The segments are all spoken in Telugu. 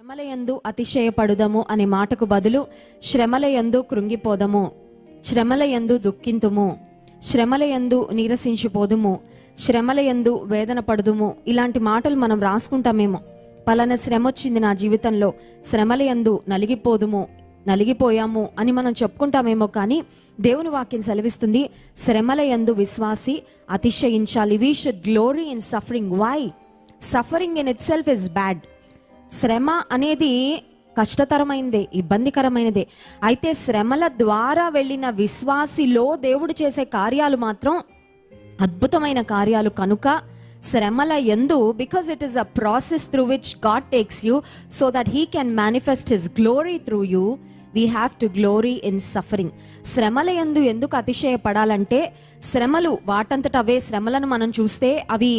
శ్రమలయందు అతిశయపడుదము అనే మాటకు బదులు శ్రమలయందు కృంగిపోదము, శ్రమలయందు దుఃఖింతుము, శ్రమలయందు నీరసించిపోదుము, శ్రమలయందు వేదన పడుదుము. ఇలాంటి మాటలు మనం రాసుకుంటామేమో. పలానా శ్రమ వచ్చింది నా జీవితంలో, శ్రమలయందు నలిగిపోయాము అని మనం చెప్పుకుంటామేమో. కానీ దేవుని వాక్యం సెలవిస్తుంది, శ్రమలయందు విశ్వాసి అతిశయించాలి. We should glory in suffering. Why? Suffering in itself is bad. శ్రమ అనేది కష్టతరమైనదే, ఇబ్బందికరమైనదే. అయితే శ్రమల ద్వారా వెళ్ళిన విశ్వాసిలో దేవుడు చేసే కార్యాలు మాత్రం అద్భుతమైన కార్యాలు. కనుక శ్రమల యందు, because it is a process through which God takes you so that he can manifest his glory through you. We have to glory in suffering. శ్రమల యందు ఎందుకు అతిశయపడాలంటే, శ్రమలు వాటంతట అవే, శ్రమలను మనం చూస్తే అవి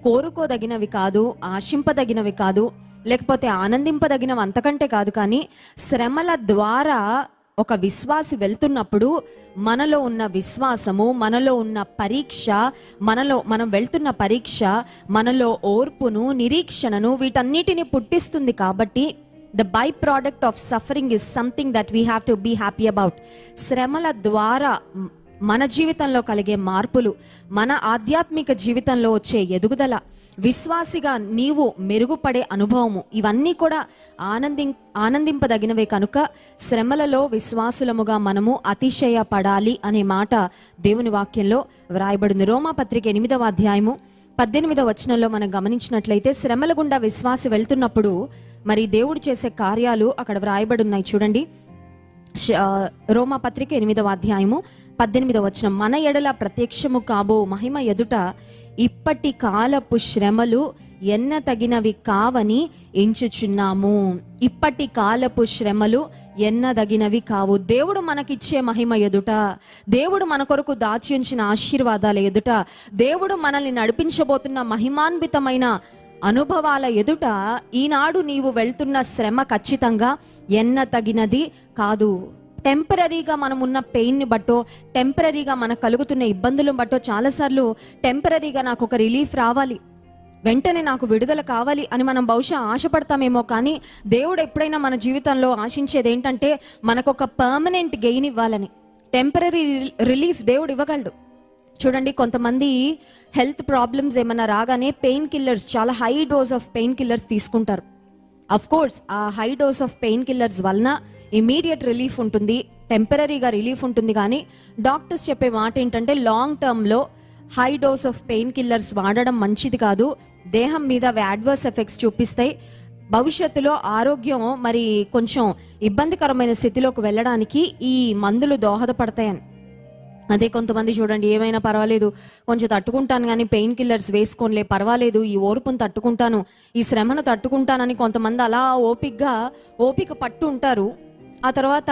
కోరుకోదగినవి కాదు, ఆశింపదగినవి కాదు, లేకపోతే ఆనందింపదగినవి అంతకంటే కాదు. కానీ శ్రమల ద్వారా ఒక విశ్వాసి వెళ్తున్నప్పుడు మనలో ఉన్న విశ్వాసము, మనలో ఉన్న పరీక్ష, మనం వెళ్తున్న పరీక్ష మనలో ఓర్పును, నిరీక్షణను, వీటన్నిటిని పుట్టిస్తుంది. కాబట్టి the byproduct of suffering is something that we have to be happy about. శ్రమల ద్వారా మన జీవితంలో కలిగే మార్పులు, మన ఆధ్యాత్మిక జీవితంలో వచ్చే ఎదుగుదల, విశ్వాసిగా నీవు మెరుగుపడే అనుభవము, ఇవన్నీ కూడా ఆనందింపదగినవే. కనుక శ్రమలలో విశ్వాసులముగా మనము అతిశయపడాలి అనే మాట దేవుని వాక్యంలో వ్రాయబడింది. రోమాపత్రిక 8వ అధ్యాయము 18వ వచనంలో మనం గమనించినట్లయితే, శ్రమల గుండా విశ్వాసి వెళ్తున్నప్పుడు మరి దేవుడు చేసే కార్యాలు అక్కడ వ్రాయబడి ఉన్నాయి. చూడండి, రోమాపత్రిక 8వ అధ్యాయము 18వ వచనం, మన ఎడల ప్రత్యక్షము కాబో మహిమ ఎదుట ఇప్పటి కాలపు శ్రమలు ఎన్న తగినవి కావని ఎంచుచున్నాము. ఇప్పటి కాలపు శ్రమలు ఎన్నదగినవి కావు. దేవుడు మనకిచ్చే మహిమ ఎదుట, దేవుడు మన కొరకు దాచి ఉంచిన ఆశీర్వాదాల ఎదుట, దేవుడు మనల్ని నడిపించబోతున్న మహిమాన్వితమైన అనుభవాల ఎదుట ఈనాడు నీవు వెళ్తున్న శ్రమ ఖచ్చితంగా ఎన్న తగినది కాదు. టెంపరీగా మనం ఉన్న పెయిన్ని బట్టో, టెంపరీగా మనకు కలుగుతున్న ఇబ్బందులను బట్టో, చాలాసార్లు టెంపరీగా నాకు ఒక రిలీఫ్ రావాలి, వెంటనే నాకు విడుదల కావాలి అని మనం బహుశా ఆశపడతామేమో. కానీ దేవుడు ఎప్పుడైనా మన జీవితంలో ఆశించేది ఏంటంటే, మనకు ఒక పర్మనెంట్ గెయిన్ ఇవ్వాలని. టెంపరీ రిలీఫ్ దేవుడు ఇవ్వగలడు. చూడండి, కొంతమంది హెల్త్ ప్రాబ్లమ్స్ ఏమైనా రాగానే పెయిన్ కిల్లర్స్, చాలా high dose of pain killers తీసుకుంటారు. అఫ్ కోర్స్ ఆ high dose of pain killers వలన ఇమీడియట్ రిలీఫ్ ఉంటుంది, టెంపరీగా రిలీఫ్ ఉంటుంది. కానీ డాక్టర్స్ చెప్పే మాట ఏంటంటే, లాంగ్ టర్మ్లో high dose of pain killers వాడడం మంచిది కాదు, దేహం మీద అడ్వర్స్ ఎఫెక్ట్స్ చూపిస్తాయి, భవిష్యత్తులో ఆరోగ్యం మరి కొంచెం ఇబ్బందికరమైన స్థితిలోకి వెళ్ళడానికి ఈ మందులు దోహదపడతాయని. అదే కొంతమంది చూడండి, ఏమైనా పర్వాలేదు, కొంచెం తట్టుకుంటాను కానీ పెయిన్ కిల్లర్స్ వేసుకోనిలే, పర్వాలేదు, ఈ ఓర్పును తట్టుకుంటాను, ఈ శ్రమను తట్టుకుంటానని కొంతమంది అలా ఓపిక పట్టు ఉంటారు. ఆ తర్వాత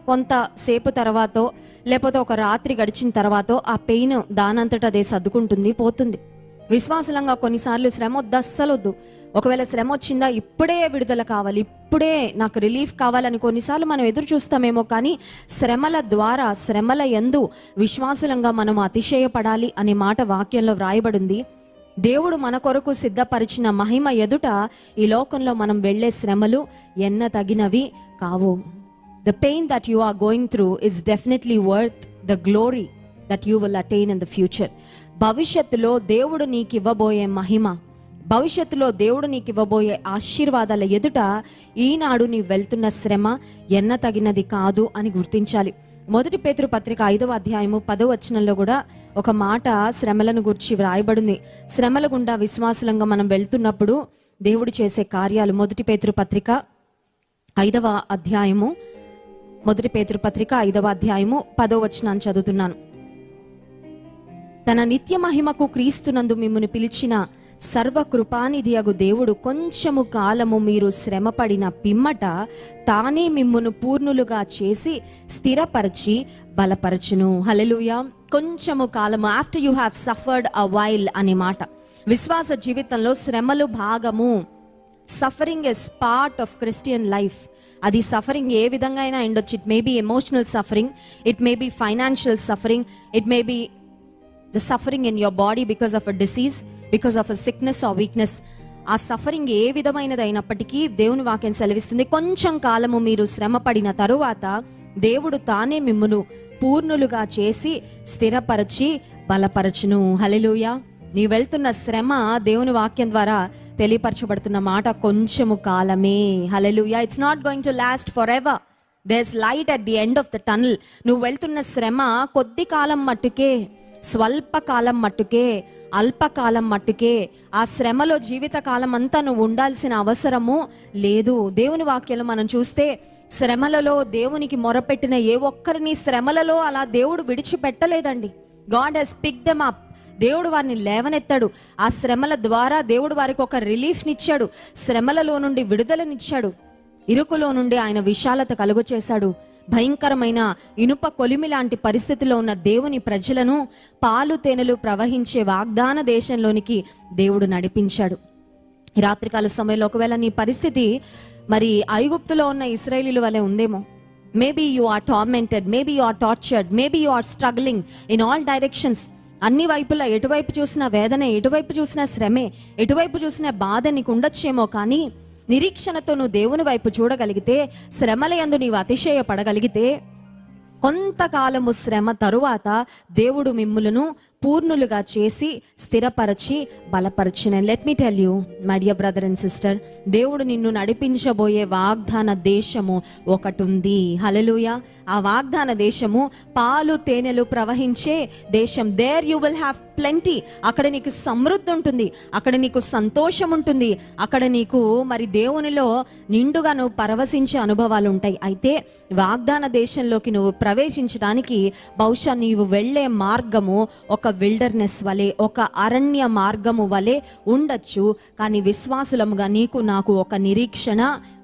కొంతసేపు తర్వాతో, లేకపోతే ఒక రాత్రి గడిచిన తర్వాతో ఆ పెయిన్ దానంతటా అదే సర్దుకుంటుంది, పోతుంది. విశ్వాసంగా కొన్నిసార్లు శ్రమ వద్దు, అస్సలు వద్దు. ఒకవేళ శ్రమ వచ్చిందా, ఇప్పుడే విడుదల కావాలి, ఇప్పుడే నాకు రిలీఫ్ కావాలని కొన్నిసార్లు మనం ఎదురు చూస్తామేమో. కానీ శ్రమల ద్వారా, శ్రమల యందు విశ్వాసంగా మనం అతిశయపడాలి అనే మాట వాక్యంలో వ్రాయబడింది. దేవుడు మన కొరకు సిద్ధపరిచిన మహిమ ఎదుట ఈ లోకంలో మనం వెళ్ళే శ్రమలు ఎన్న తగినవి కావు. The pain that you are going through is definitely worth the glory that you will attain in the future. భవిష్యత్తులో దేవుడు నీకు ఇవ్వబోయే మహిమ, భవిష్యత్తులో దేవుడు నీకు ఇవ్వబోయే ఆశీర్వాదాల ఎదుట ఈనాడు నీ వెళ్తున్న శ్రమ ఎన్న తగినది కాదు అని గుర్తించాలి. 1 పేతురు పత్రిక 5వ అధ్యాయము 10వ వచనంలో కూడా ఒక మాట శ్రమలను గురించి వ్రాయబడింది. శ్రమల గుండా విశ్వాసంగా మనం వెళ్తున్నప్పుడు దేవుడు చేసే కార్యాలు. 1 పేతురు పత్రిక 5వ అధ్యాయము 1 పేతురు పత్రిక 5వ అధ్యాయము 10వ వచనాన్ని చదువుతున్నాను. తన నిత్య మహిమకు క్రీస్తునందు మిమ్మును పిలిచిన సర్వకృపానిధియగు దేవుడు కొంచెము కాలము మీరు శ్రమపడిన పిమ్మట తానే మిమ్మును పూర్ణులుగా చేసి స్థిరపరిచి బలపరచును. హల్లెలూయా. కొంచెము కాలము, after you have suffered a while అనే మాట. విశ్వాస జీవితంలో శ్రమలు భాగము. Suffering is part of Christian life. అది సఫరింగ్ ఏ విధంగా అయినా ఉండొచ్చు. It may be emotional suffering, it may be financial suffering, it may be the suffering in your body because of a disease, because of a sickness or weakness. ఆ సఫరింగ్ ఏ విధమైనది అయినప్పటికీ దేవుని వాక్యం సెలవిస్తుంది, కొంచెం కాలము మీరు శ్రమ పడిన తరువాత దేవుడు తానే మిమ్మును పూర్ణులుగా చేసి స్థిరపరచి బలపరచును. హల్లెలూయా. నీ వెళ్తున్న శ్రమ దేవుని వాక్యం ద్వారా తెలియపరచబడుతున్న మాట కొంచెము కాలమే. హల్లెలూయా. It's not going to last forever. There's light at the end of the tunnel. నువ్వు వెళ్తున్న శ్రమ కొద్ది కాలం మట్టుకే, స్వల్పకాలం మట్టుకే, అల్పకాలం మట్టుకే. ఆ శ్రమలో జీవితకాలం అంతా నువ్వు ఉండాల్సిన అవసరము లేదు. దేవుని వాక్యాలు మనం చూస్తే శ్రమలలో దేవునికి మొరపెట్టిన ఏ ఒక్కరిని శ్రమలలో అలా దేవుడు విడిచిపెట్టలేదండి. God has pick them up. దేవుడు వారిని లేవనెత్తాడు. ఆ శ్రమల ద్వారా దేవుడు వారికి ఒక రిలీఫ్నిచ్చాడు, శ్రమలలో నుండి విడుదలనిచ్చాడు, ఇరుకులో నుండి ఆయన విశాలత కలుగు చేశాడు. భయంకరమైన ఇనుప కొలిమి లాంటి పరిస్థితిలో ఉన్న దేవుని ప్రజలను పాలు తేనెలు ప్రవహించే వాగ్దాన దేశంలోనికి దేవుడు నడిపించాడు. ఈ రాత్రికాల సమయంలో ఒకవేళ నీ పరిస్థితి మరి ఐగుప్తులో ఉన్న ఇశ్రాయేలీయుల వలె ఉందేమో. Maybe you are tormented, maybe you are tortured, maybe you are struggling in all directions. అన్ని వైపులా ఎటువైపు చూసినా వేదనే, ఎటువైపు చూసినా శ్రమే, ఎటువైపు చూసినా బాధ నీకు ఉండొచ్చేమో. కానీ నిరీక్షణతో నువ్వు దేవుని వైపు చూడగలిగితే, శ్రమల యందు నీవు అతిశయపడగలిగితే, కొంతకాలము శ్రమ తరువాత దేవుడు మిమ్ములను పూర్ణులుగా చేసి స్థిరపరచి బలపరచిన. Let me tell you my dear brother and sister, దేవుడు నిన్ను నడిపించబోయే వాగ్దాన దేశము ఒకటి ఉంది. హల్లెలూయా. ఆ వాగ్దాన దేశము పాలు తేనెలు ప్రవహించే దేశం. There you will have plenty. అక్కడ నీకు సమృద్ధి ఉంటుంది, అక్కడ నీకు సంతోషం ఉంటుంది, అక్కడ నీకు మరి దేవునిలో నిండుగా నువ్వు పరవశించే అనుభవాలు ఉంటాయి. అయితే వాగ్దాన దేశంలోకి నువ్వు ప్రవేశించడానికి బహుశా నీవు వెళ్ళే మార్గము ఒక విల్డర్నెస్ వలె, ఒక అరణ్య మార్గము వలె ఉండొచ్చు. కానీ విశ్వాసులముగా నీకు నాకు ఒక నిరీక్షణ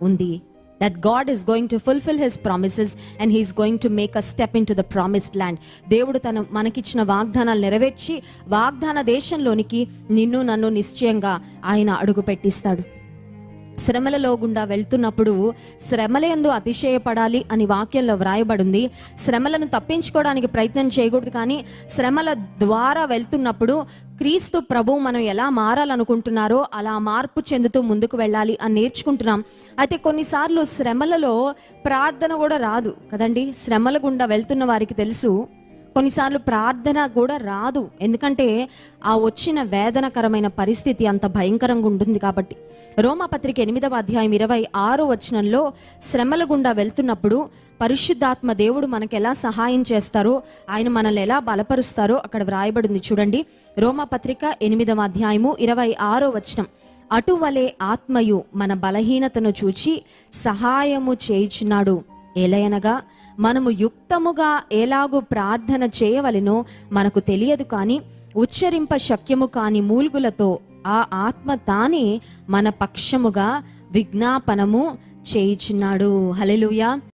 ఉంది. That God is going to fulfill his promises and he is going to make us step into the promised land. దేవుడు మనకిచ్చిన వాగ్దానాలు నెరవేర్చి వాగ్దాన దేశంలోనికి నిన్ను నన్ను నిశ్చయంగా ఆయన అడుగు పెట్టిస్తాడు. శ్రమలలో గుండా వెళ్తున్నప్పుడు శ్రమలందు అతిశయపడాలి అని వాక్యంలో వ్రాయబడింది. శ్రమలను తప్పించుకోవడానికి ప్రయత్నం చేయకూడదు, కానీ శ్రమల ద్వారా వెళ్తున్నప్పుడు క్రీస్తు ప్రభు మనం ఎలా మారాలనుకుంటున్నారో అలా మార్పు చెందుతూ ముందుకు వెళ్ళాలి అని నేర్చుకుంటున్నాం. అయితే కొన్నిసార్లు శ్రమలలో ప్రార్థన కూడా రాదు కదండి. శ్రమల గుండా వెళ్తున్న వారికి తెలుసు, కొన్నిసార్లు ప్రార్థన కూడా రాదు. ఎందుకంటే ఆ వచ్చిన వేదనకరమైన పరిస్థితి అంత భయంకరంగా ఉంటుంది కాబట్టి. రోమాపత్రిక 8వ అధ్యాయం 26వ వచనంలో శ్రమల గుండా వెళ్తున్నప్పుడు పరిశుద్ధాత్మ దేవుడు మనకు ఎలా సహాయం చేస్తారో, ఆయన మనల్ని ఎలా బలపరుస్తారో అక్కడ వ్రాయబడింది. చూడండి, రోమాపత్రిక 8వ అధ్యాయము 26వ వచనం. అటువలే ఆత్మయు మన బలహీనతను చూచి సహాయము చేయుచున్నాడు. ఎలయనగా మనము యుక్తముగా ఎలాగూ ప్రార్థన చేయవలెనో మనకు తెలియదు, కానీ ఉచ్చరింప శక్యము కాని మూల్గులతో ఆ ఆత్మ తానే మన పక్షముగా విజ్ఞాపనము చేయుచున్నాడు. హల్లెలూయా.